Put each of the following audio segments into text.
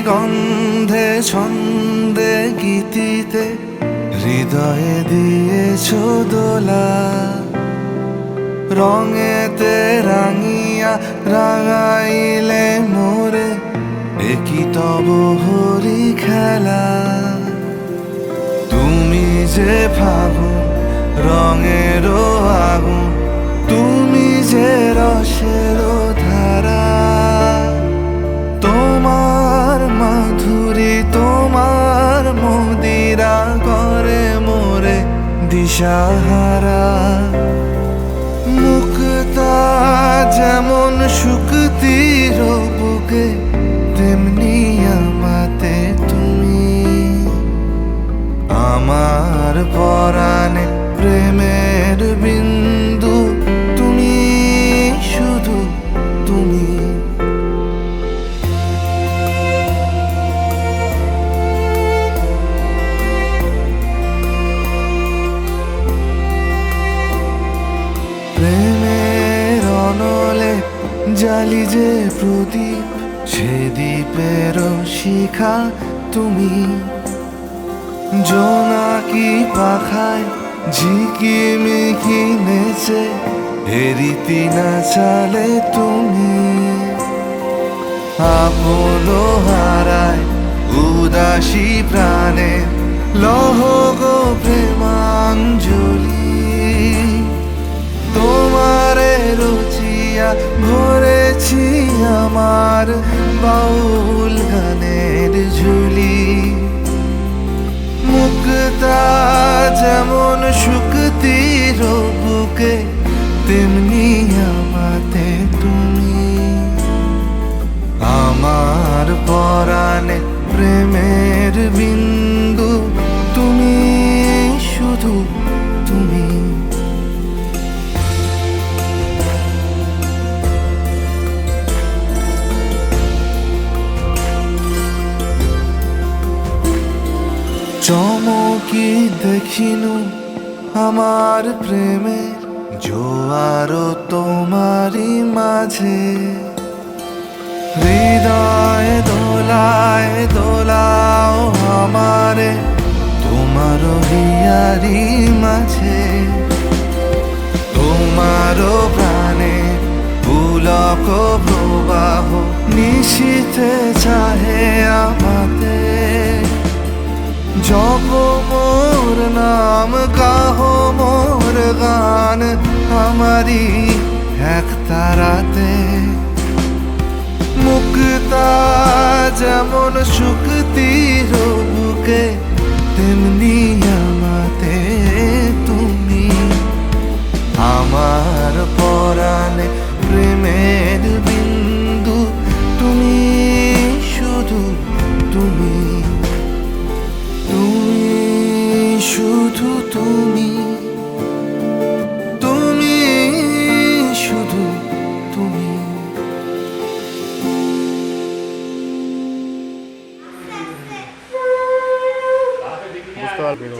গন্ধে ছন্দে গীতিতে হৃদয়ে দিয়েছ দোলা, রঙেতে রাঙিয়া রাঙাইলে মোরে একই তব হরি খেলা। তুমি যে ফাগুন রঙেরও আগুন, তুমি যে রসেরও ধারা, তোমার মাধুরী তোমার মদিরা করে মোরে দিশাহারা। মুক্তা যেমন শুকতির বুকে, তেমনি আমাতে তুমি। আমার পরাণে প্রেমের বিন্দু, তুমি শুধু তুমি। প্রেমের অনলে জালি যে প্রদীপ, সে দ্বীপের শিখা তুমি। জোনাকি পাখায় ঝিকিমিকি নেচে হেরিতি না চালে তুমি। আপন হারায় উদাসী প্রাণে লহ গো প্রেমাঞ্জলি। তোমারে রচিয়া ভরেছি আমার বাউল গানের ঝুলি। মুক্তা যেমন শুকতির বুকে, তেমনি আমাতে তুমি। আমার পরাণে প্রেমের বিন্দু, তুমি শুধু তুমি। চমকি দেখিনু আমার প্রেমের জোয়ার তোমারই মাঝে। হৃদয় দোলায় দোলাও আমারে তোমার হিয়ারি মাঝে। তোমার প্রাণে পুলক প্রবাহ নিশীথে চাহে আমাতে। জপ মোর নাম গাহ মোর গান, আমারি এক তারাতে। মুক্তা যেমন শুকতির বুকে, তেমনি আমাতে তুমি। আমার পরাণে প্রেমের বিন্দু, তুমি শুধু তুমি। তুমি শুধু তুমি, তুমি শুধু তুমি। বুঝতে পারবি না।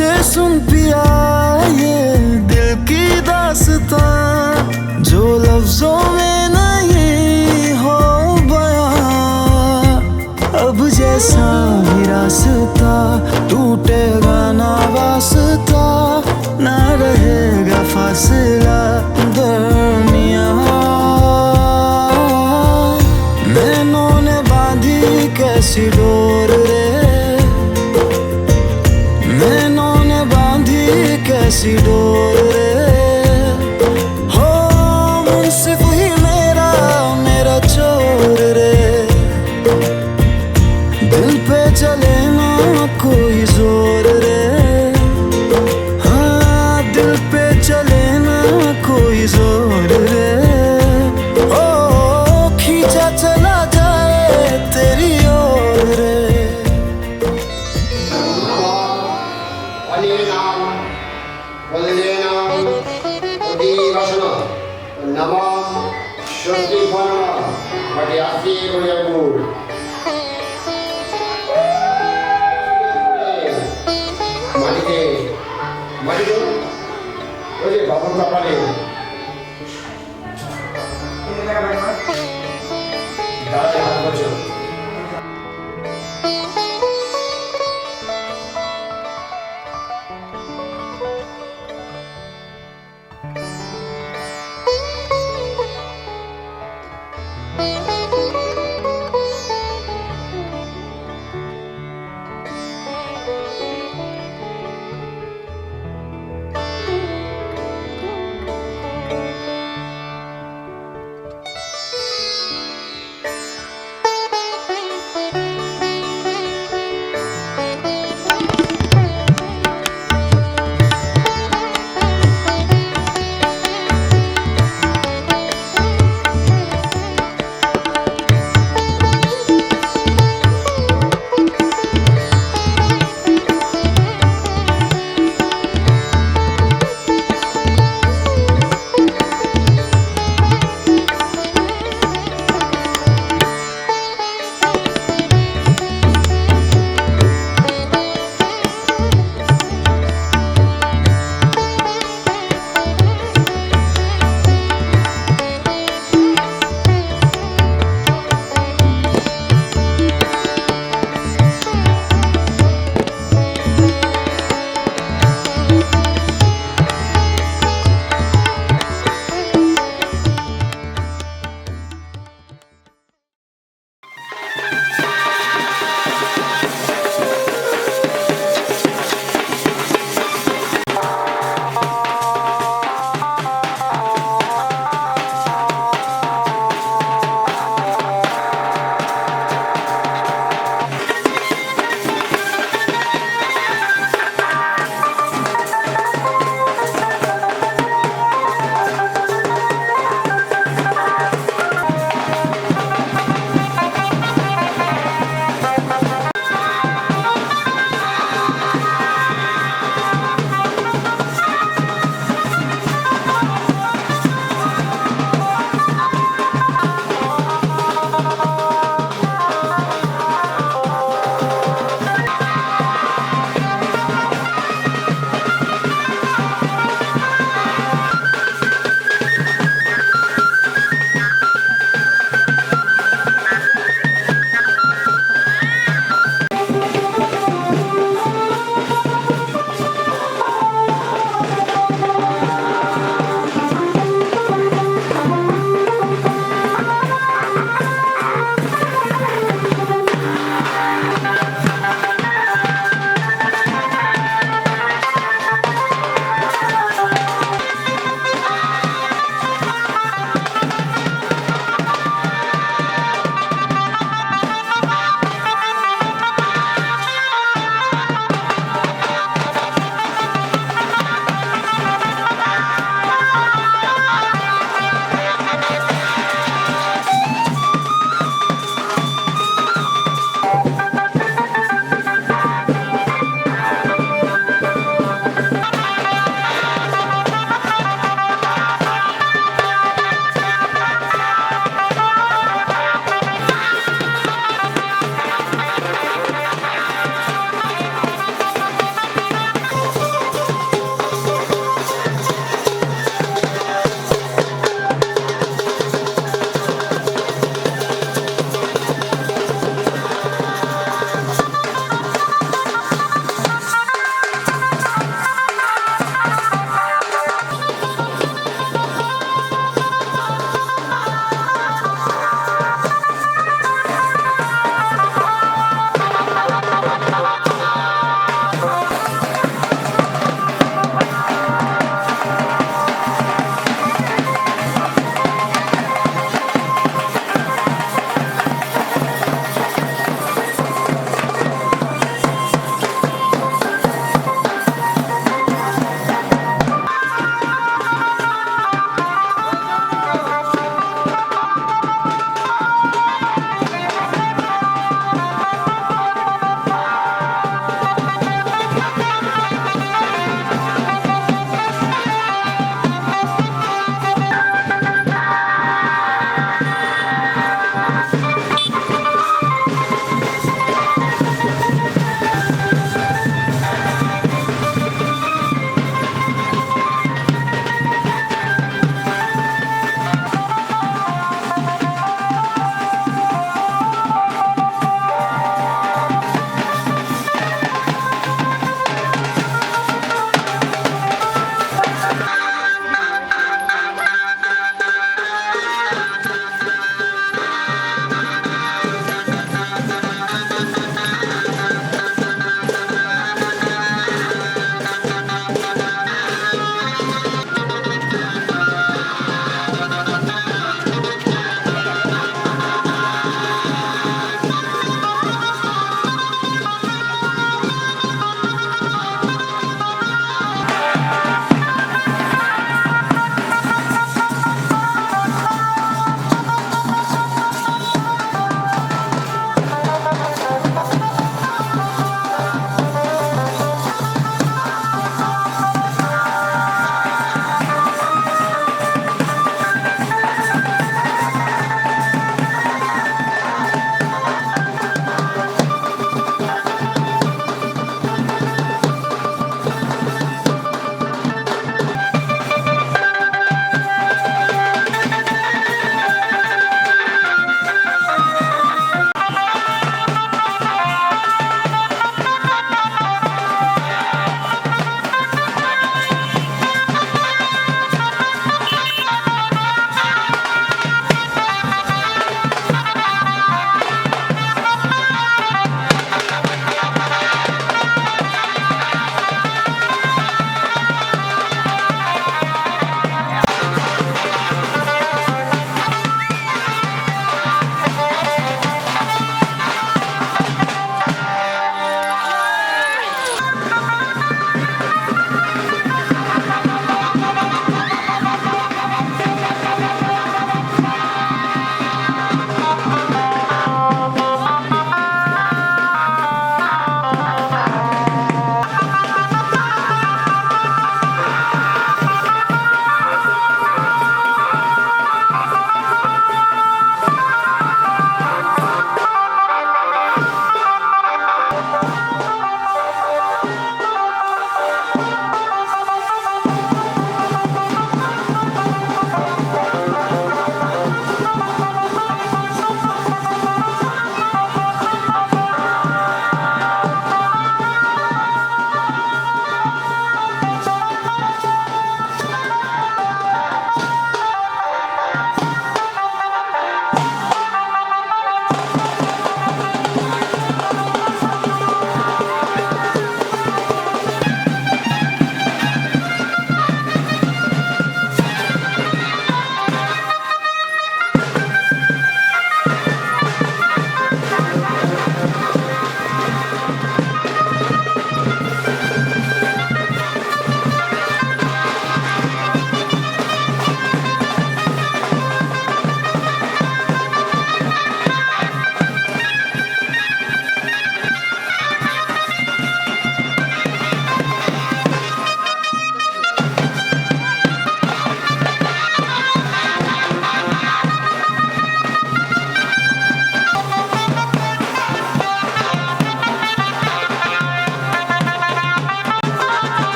मुझसे सुन पिया ये दिल की दास्तां जो लफ्जों में नहीं हो बयां। अब जैसा भी रास्ता टूटेगा ना वास्ता, ना रहेगा फासला दरमियां। नैनों ने बांधी कैसी डोर रे, नैनों ने बांधी कैसी डोर रे। हो मुंसिफ ही मेरा मेरा चोर रे, दिल पे चले ना कोई जोर रे। हाँ दिल पे चले ना कोई जोर रे। ओ खींचा चला जाए तेरी ओर रे।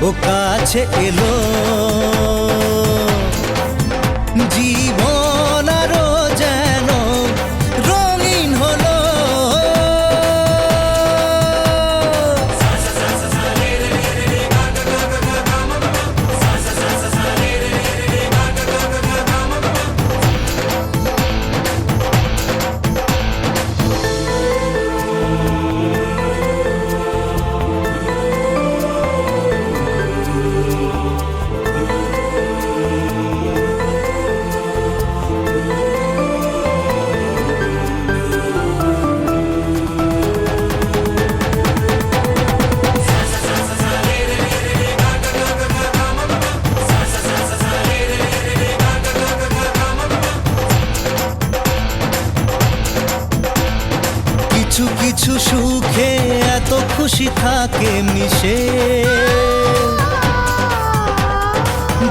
ও কাছে এলো, জীবন আরো যেন রঙিন হলো। কিছু কিছু সুখে এত খুশি থাকে মিশে,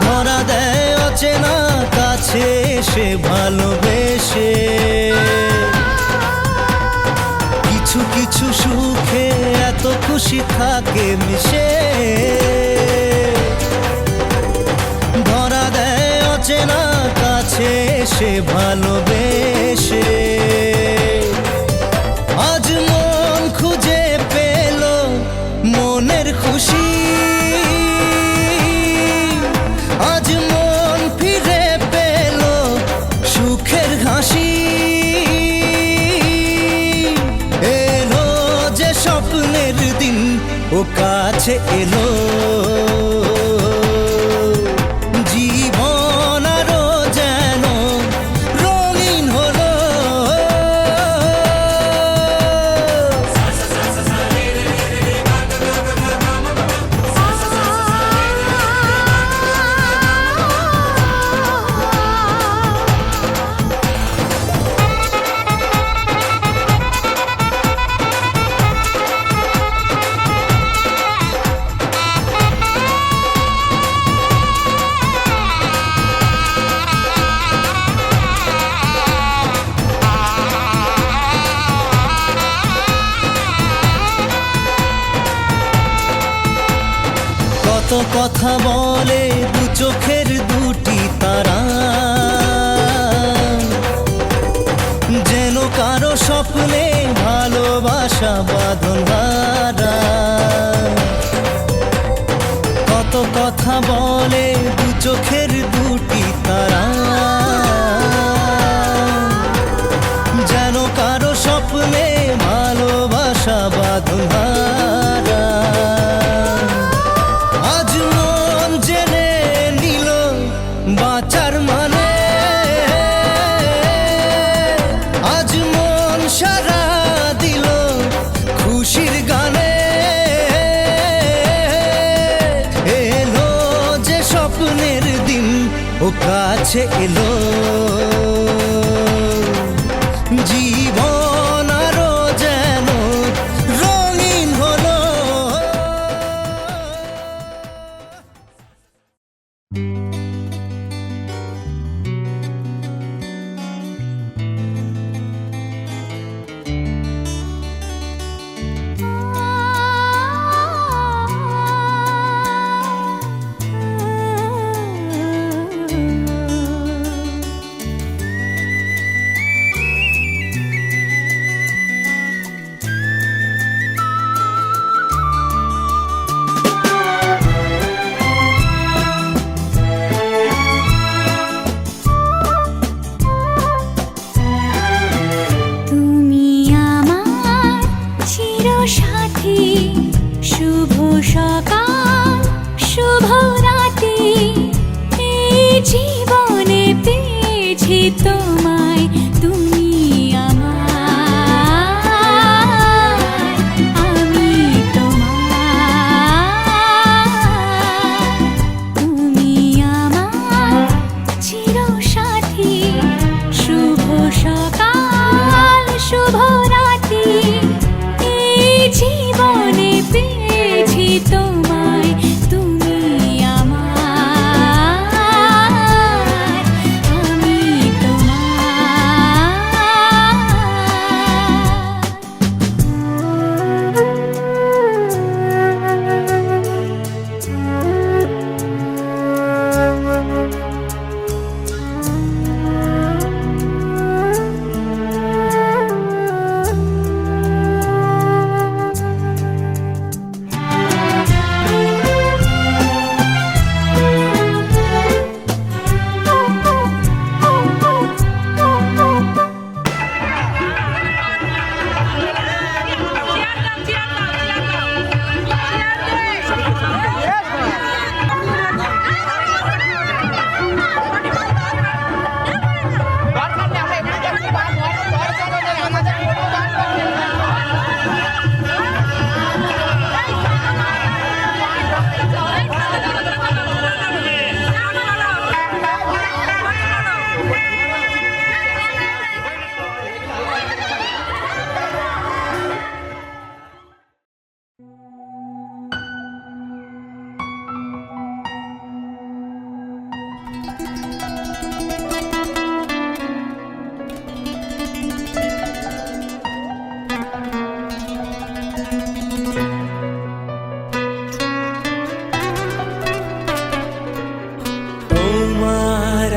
ধরা দেয় অচেনা কাছে এসে ভালোবেসে। কিছু কিছু সুখে এত খুশি থাকে মিশে, ধরা দেয় অচেনা কাছে এসে ভালোবেসে। আজ মন খুঁজে পেল মনের খুশি, আজ মন ফিরে পেল সুখের হাসি। এলো যে স্বপ্নের দিন, ও কাছে এলো, জীবন আরো যেন রঙিন হলো। কত কথা বলে দু চোখের দুটি তারা, যেন কারো স্বপ্নে ভালোবাসা বাঁধন হারা। কত কথা বলে দু চোখের দুটি তারা, যেন কারো স্বপ্নে ভালোবাসা বাঁধন হারা। আজ মন জেনে নিল বাঁচার মানে, আজ মন সারা দিল খুশির গানে। এলো যে স্বপ্নের দিন, ও কাছে এলো, জীবন আরো যেন রঙিন হলো।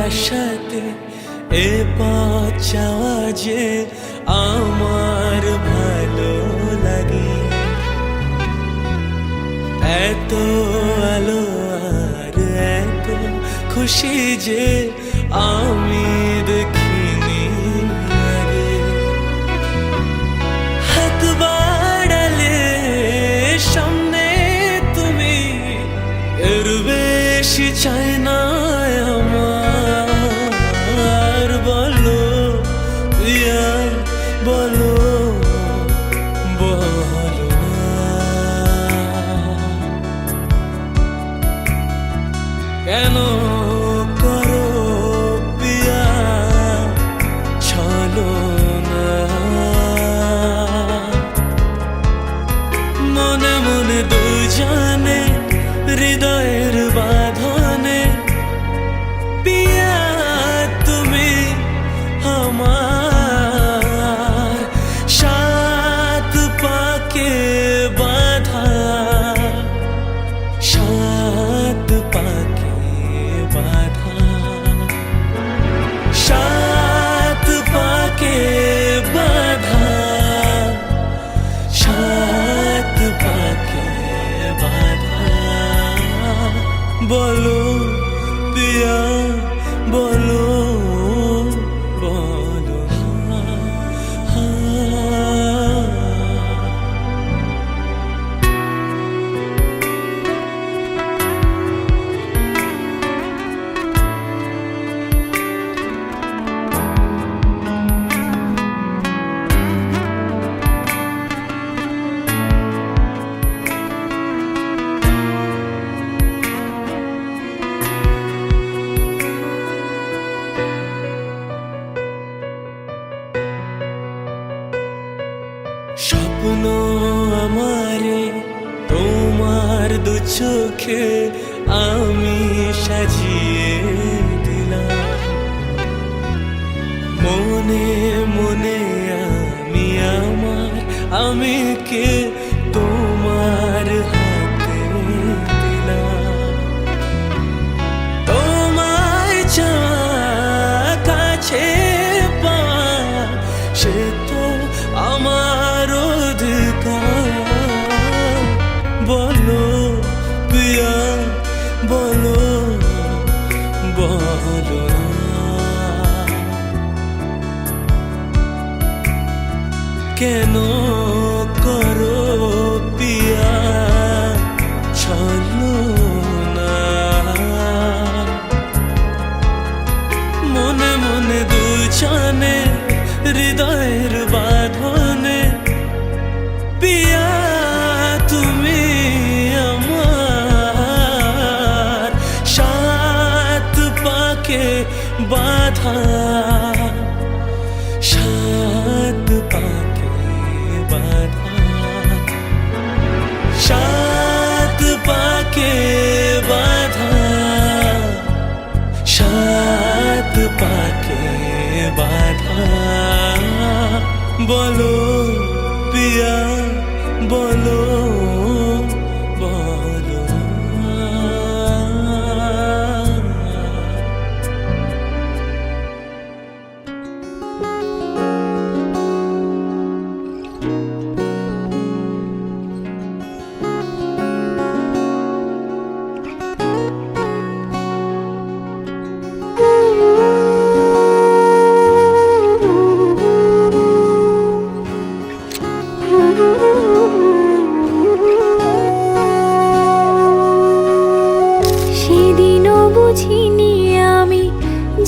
আশাতে এ পথ চাওয়া যে আমার ভালো লাগে। এত আলো আর এত খুশি যে আমি দেখিনি আগে। হাত বাড়ালে সামনে তুমি, এর বেশি চাই না আমার। বলো প্রিয়া বলো, বলো না কেন করো প্রিয়া চলো না। মনে মনে দুজনে হৃদয়ের বাঁধনে, প্রিয়া তুমি আমার সাত পাকে বাঁধা, সাত পাকে বাঁধা, সাত পাকে বাঁধা, সাত পাকে বাঁধা। বলো প্রিয়া বলো, বলো না। স্বপ্ন আমারে তোমার দু চোখে আমি সাজিয়ে দিলাম। মনে মনে আমি আমার আমিকে তোমার হাতে দিলাম। তোমায় চাওয়া কাছে পাওয়া সে তো আমার অধিকার। বলো প্রিয়া বলো, বলো না কেন করো প্রিয়া চলো না। মনে মনে দুজনে হৃদয়ের বাঁধনে, প্রিয়া তুমি আমার সাত পাকে বাঁধা, সাত পাকে বাঁধা, সাত পাকে বাঁধা, সাত পাকে বাঁধা। বলো প্রিয়া বলো, বলো না। সেদিনও বুঝিনি আমি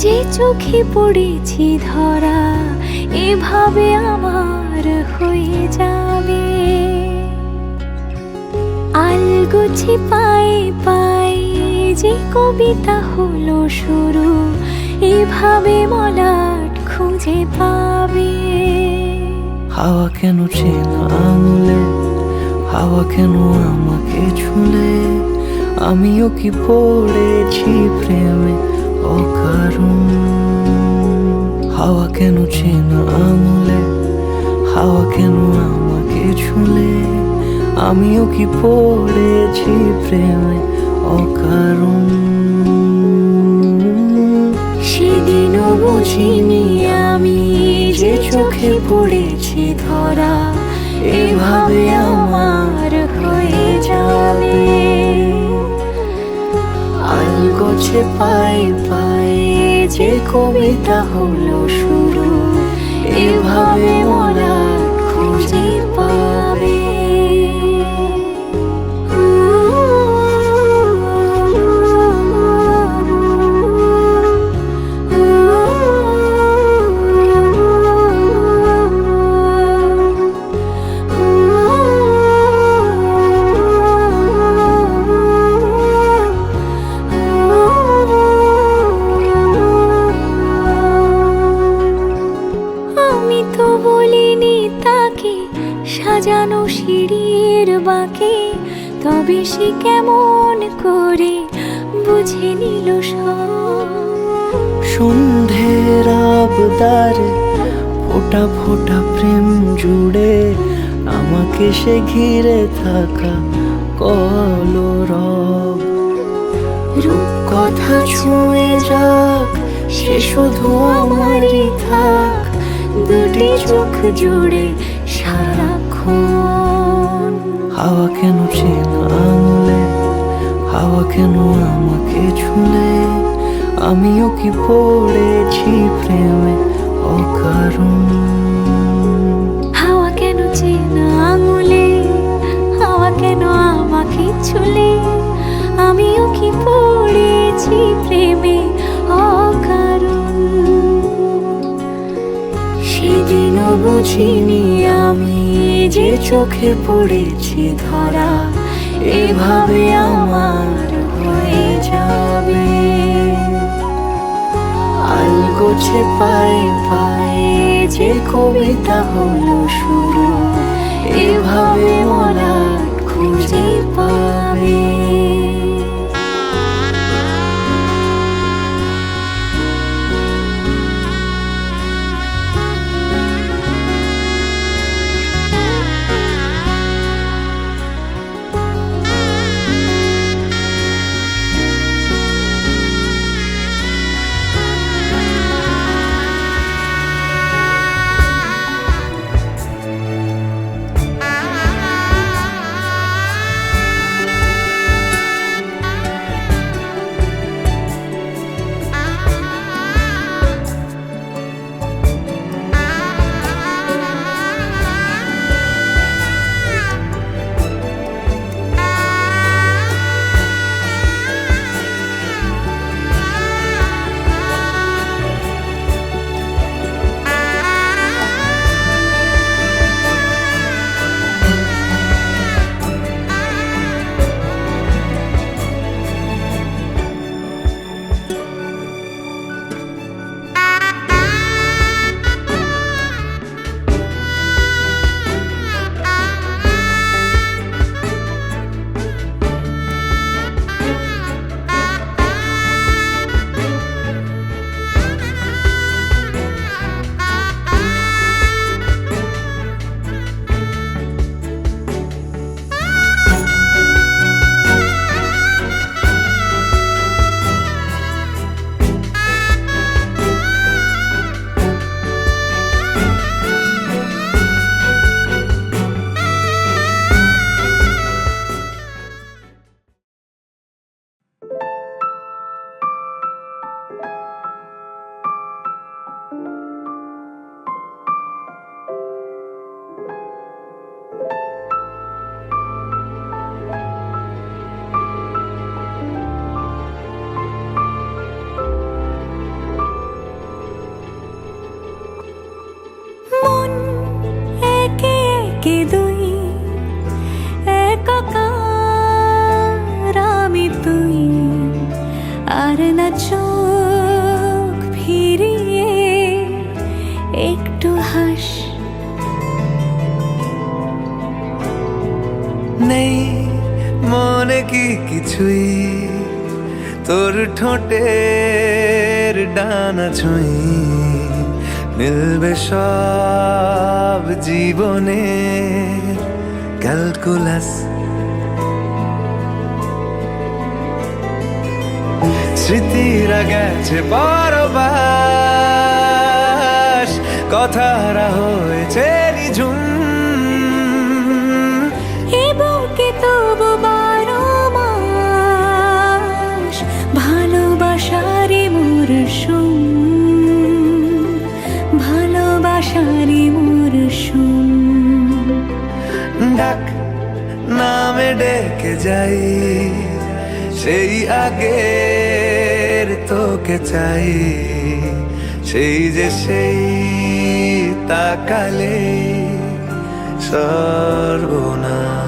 যে চোখে পড়েছি ধরা, এভাবে আমার হয়ে যাবে। আলগোছে পায়ে পায়ে যে কবিতা হলো শুরু, এভাবে মলাট খুঁজে পাবে। হাওয়া কেন চেনা আঙুলে, হাওয়া কেন আমাকে ছুলে, আমিও কি পড়েছি প্রেমে অকারণ। হাওয়া কেন চেনা আঙুলে, হাওয়া কেন আমাকে ছুলে, আমিও কি পড়েছি প্রেমে অকারণ। গুছে পায়ে পায়ে যে কবিতা হলো শুরু, এভাবে মলাট খুঁজে পাবে। আমি তো বলিনি তাকে সাজানো সিঁড়ির বাঁকে, তবে সে কেমন করে বুঝে নিল সব। সন্ধ্যের আবদারে ফোঁটা ফোঁটা প্রেম জুড়ে আমাকে সে ঘিরে থাকা কলরব। রূপকথা ছুঁয়ে যাক, সে শুধু আমারই থাক, দুটি চোখ জুড়ে সারাক্ষণ। হাওয়া কেন চেনা আঙুলে, হাওয়া কেন আমাকে ছুলে, আমিও কি পড়েছি প্রেমে অকারণ। হাওয়া কেন চেনা আঙুলে, হাওয়া কেন আমাকে ছুলে, আমিও কি পড়েছি প্রেমে অকারণ। সেদিনও বুঝিনি আমি যে চোখে পড়েছি ধরা, এভাবে আমার হয়ে যাবে। আলগোছে পায়ে পায়ে যে কবিতা হলো শুরু, এভাবে মলাট খুঁজে পাবে। চোখ ফিরিয়ে একটু হাস। নেই মনে কি কিছুই তোর ঠোঁটের ডানা ছুঁই মিলবে সব জীবনের ক্যালকুলাস। স্মৃতিরা গেছে পরবাস, কথারা হয়েছে নিঝুম। এ বুকে তবু 12 মাস ভালোবাসা ডাক নামে ডেকে যাই, সেই আগের তোকে চাই, সেই যে সেই তাকালে সর্বনাশ।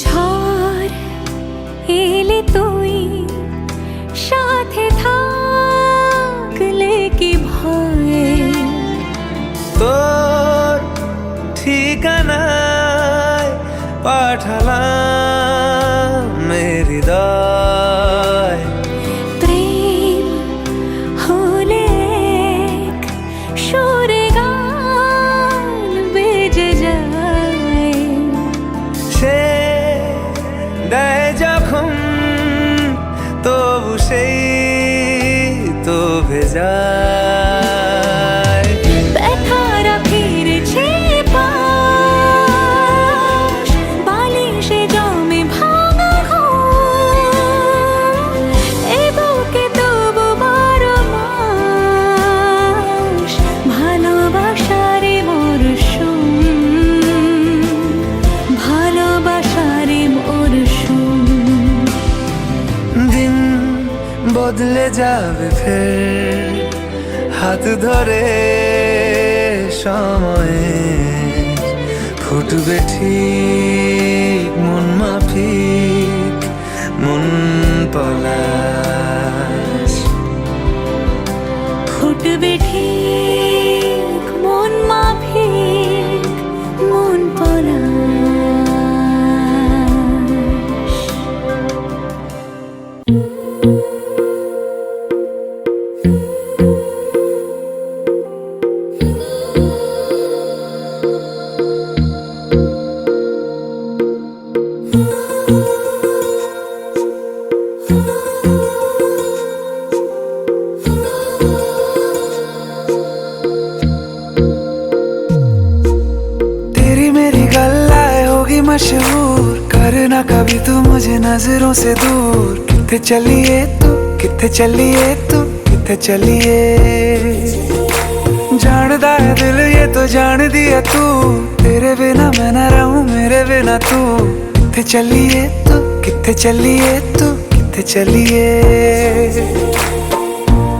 ঝড় এলে তুই সাথে থাকলে কি ভয়, তোর ঠিকানায় পাঠালাম হৃদয়। প্রেম হলে এক সুরে গান বেজে যায়, সে দেয় যখন তবু সেই তো ভেজায়। ব্যথারা ফিরেছে পাশ, বালিশে জমে ভাঙা ঘর, এ বুকে তবু 12 মাস ভালোবাসারে মরশুম, ভালোবাসারে মরশুম। দিন বদলে যাবে ফের হাত ধরে সময়ে, ফুটবে ঠিক মন মাফিক মন পলাশ। ফুটবে ঠিক মন মাফিক মন পলাশ। तेरी मेरी गल्लाए होगी मशहूर, करना कभी तू मुझे नजरों से दूर। किथे चलिए तू, किथे चलिए तू, किथे चलिए। जानदा है दिल ये तो जान दिया तू, तेरे बिना मैं न रहूं मेरे बिना तू। किथे चलिए तू, किथे चलिए तू, किथे चलिए।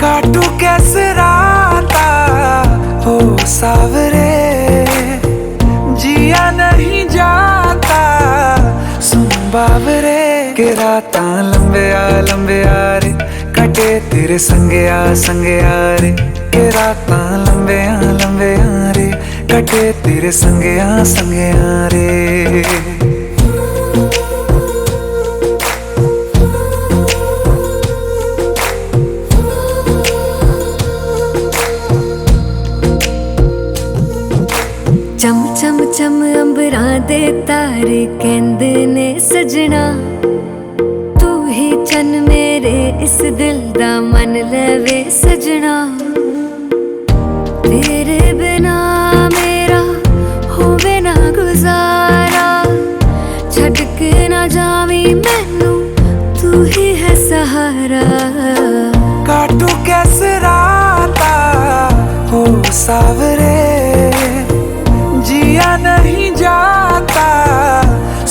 काटू कैसे राता हो सावरे, जिया नहीं जाता सुन बाबरे। के रातां लंबे आ रे, कटे तेरे संगे आ रे। के रातां लंबे आ रे, कटे तेरे संगे आ रे। चम चम चम अंबरां दे तारे कहंदे ने सजना, तू ही चन मेरे इस दिल दा मन लवे सजना। तेरे बिना मेरा होवे ना गुजारा, छड़ के ना जावी मैनू तू ही है सहारा। काटू कैसे राता हो सावरे, जिया नहीं जाता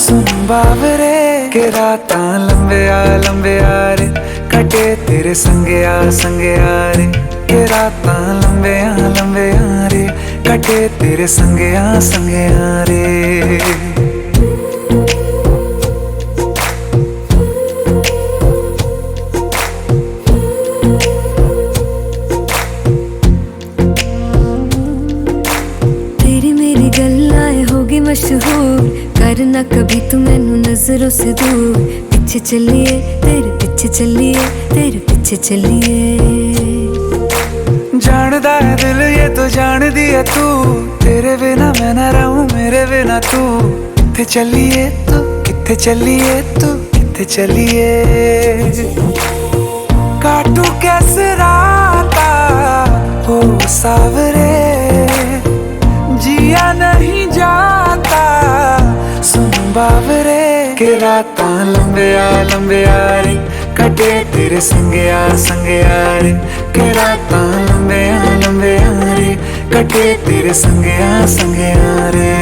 सुन बाबरे। के रातां लंबे आ रे, कटे तेरे संगे आ रे। के रातां लंबे आ रे, कटे तेरे संगे आ रे। कभी तू मैनू नजरों से दूर पीछे चलिए, तेरे पीछे चलिए, तेरे पीछे चलिए। जानदा है दिल ये तो जान दिया तू, तेरे बिना मैं ना रहूं मेरे बिना तू। किथे चलिए तू, किथे चलिए तू, किथे चलिए। काटू कैसे राता हो सावरे, जिया नहीं जाता सुन बावरे। के रातां लंबिया लंबिया रे कटे तेरे संगया संगया रे। के रातां लंबिया लंबिया रे कटे तेरे संगया संगया रे।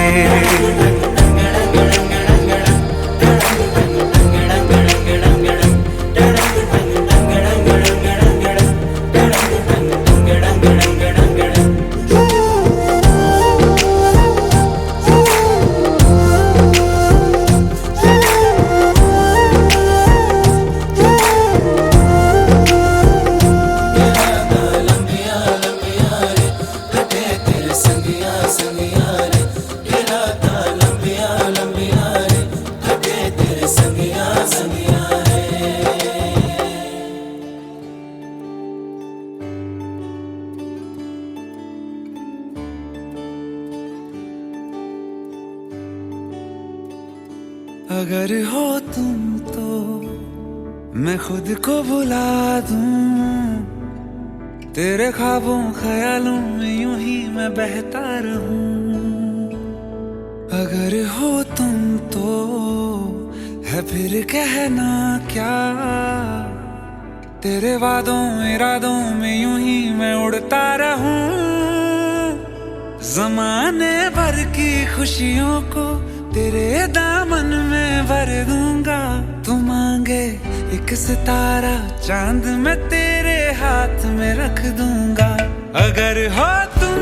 अगर हो तुम तो मैं खुद को भुला दूं, तेरे ख्वाबों ख्यालों में यूं ही मैं बहता रहूं। अगर हो तुम तो है फिर कहना क्या, तेरे वादों इरादों में यूं ही मैं उड़ता रहूं। जमाने भर की खुशियों को तेरे दामन में भर दूंगा। तू मांगे एक सितारा चांद मैं तेरे हाथ में रख दूंगा। अगर हो तुम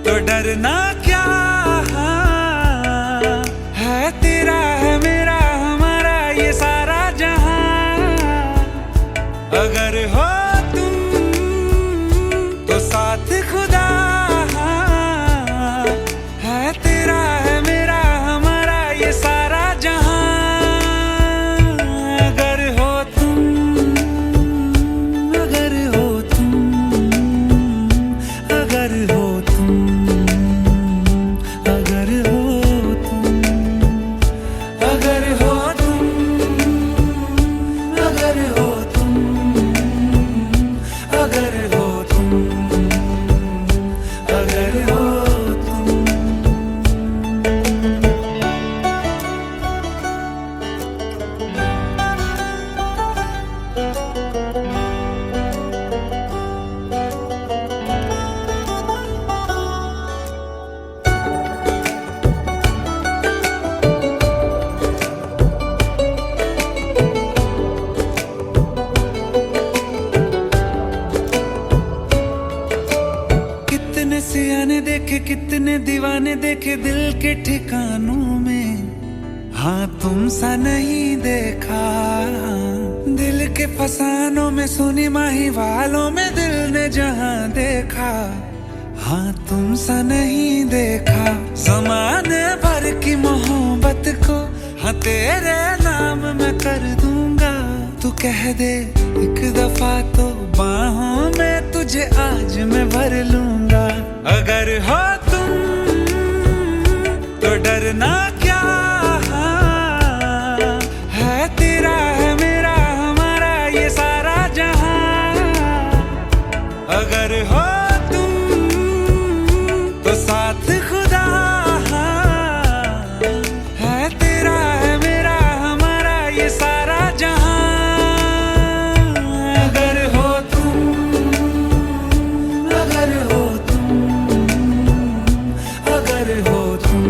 तो डरना क्या है, तेरा है मेरा हमारा ये सारा जहां। अगर हो तुम तो साथ खुदा है, तेरा है मेरा हमारा ये सारा जहां। अगर हो तुम, अगर हो तुम, अगर हो तुम, अगर हो तुम, अगर हो तुम, अगर हो तुम, अगर हो तुम, अगर हो तुम। कितने सियाने देखे कितने दीवाने देखे दिल के ठिकानों में, हाँ तुम सा नहीं देखा। दिल के फसानों में सुनी माही वालों में दिल ने जहां देखा, हाँ तुम सा नहीं देखा। ज़माने भर की मोहब्बत को हाँ तेरे नाम मैं कर दूंगा। तू कह दे एक दफा तो बाहों में तुझे आज मैं भर लूंगा। अगर हो तुम तो डरना क्या है, तेरा है मेरा हमारा ये सारा जहां। अगर हो तुम तो साथ खुदा है, तेरा है मेरा हमारा ये सारा जहां। अगर हो तुम, अगर हो तुम, अगर हो तुम,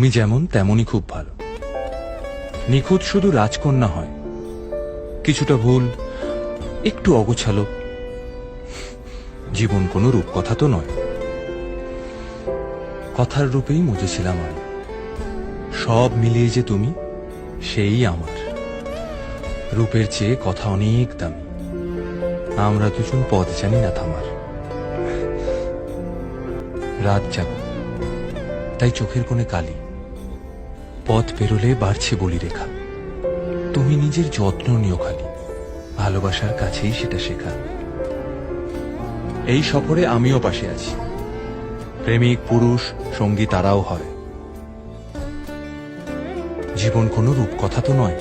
তুমি যেমন তেমনই খুব ভালো। নিখুঁত শুধু রাজকন্যা হয়, কিছুটা ভুল, একটু অগোছালো। জীবন কোনো রূপকথা তো নয়। কথার রূপেই মজেছিলাম আমি। সব মিলিয়ে যে তুমি, সেই আমার। রূপের চেয়ে কথা অনেক দামি। আমরা দুজন পথ জানি না থামার। রাত জাগো, তাই চোখের কোণে কালি। পথ পেরোলে বাড়ছে বলি রেখা। তুমি নিজের যত্ন নিও খালি, ভালোবাসার কাছেই সেটা শেখা। এই সফরে আমিও পাশে আছি। প্রেমিক পুরুষ সঙ্গী তারাও হয়। জীবন কোনো রূপকথা তো নয়।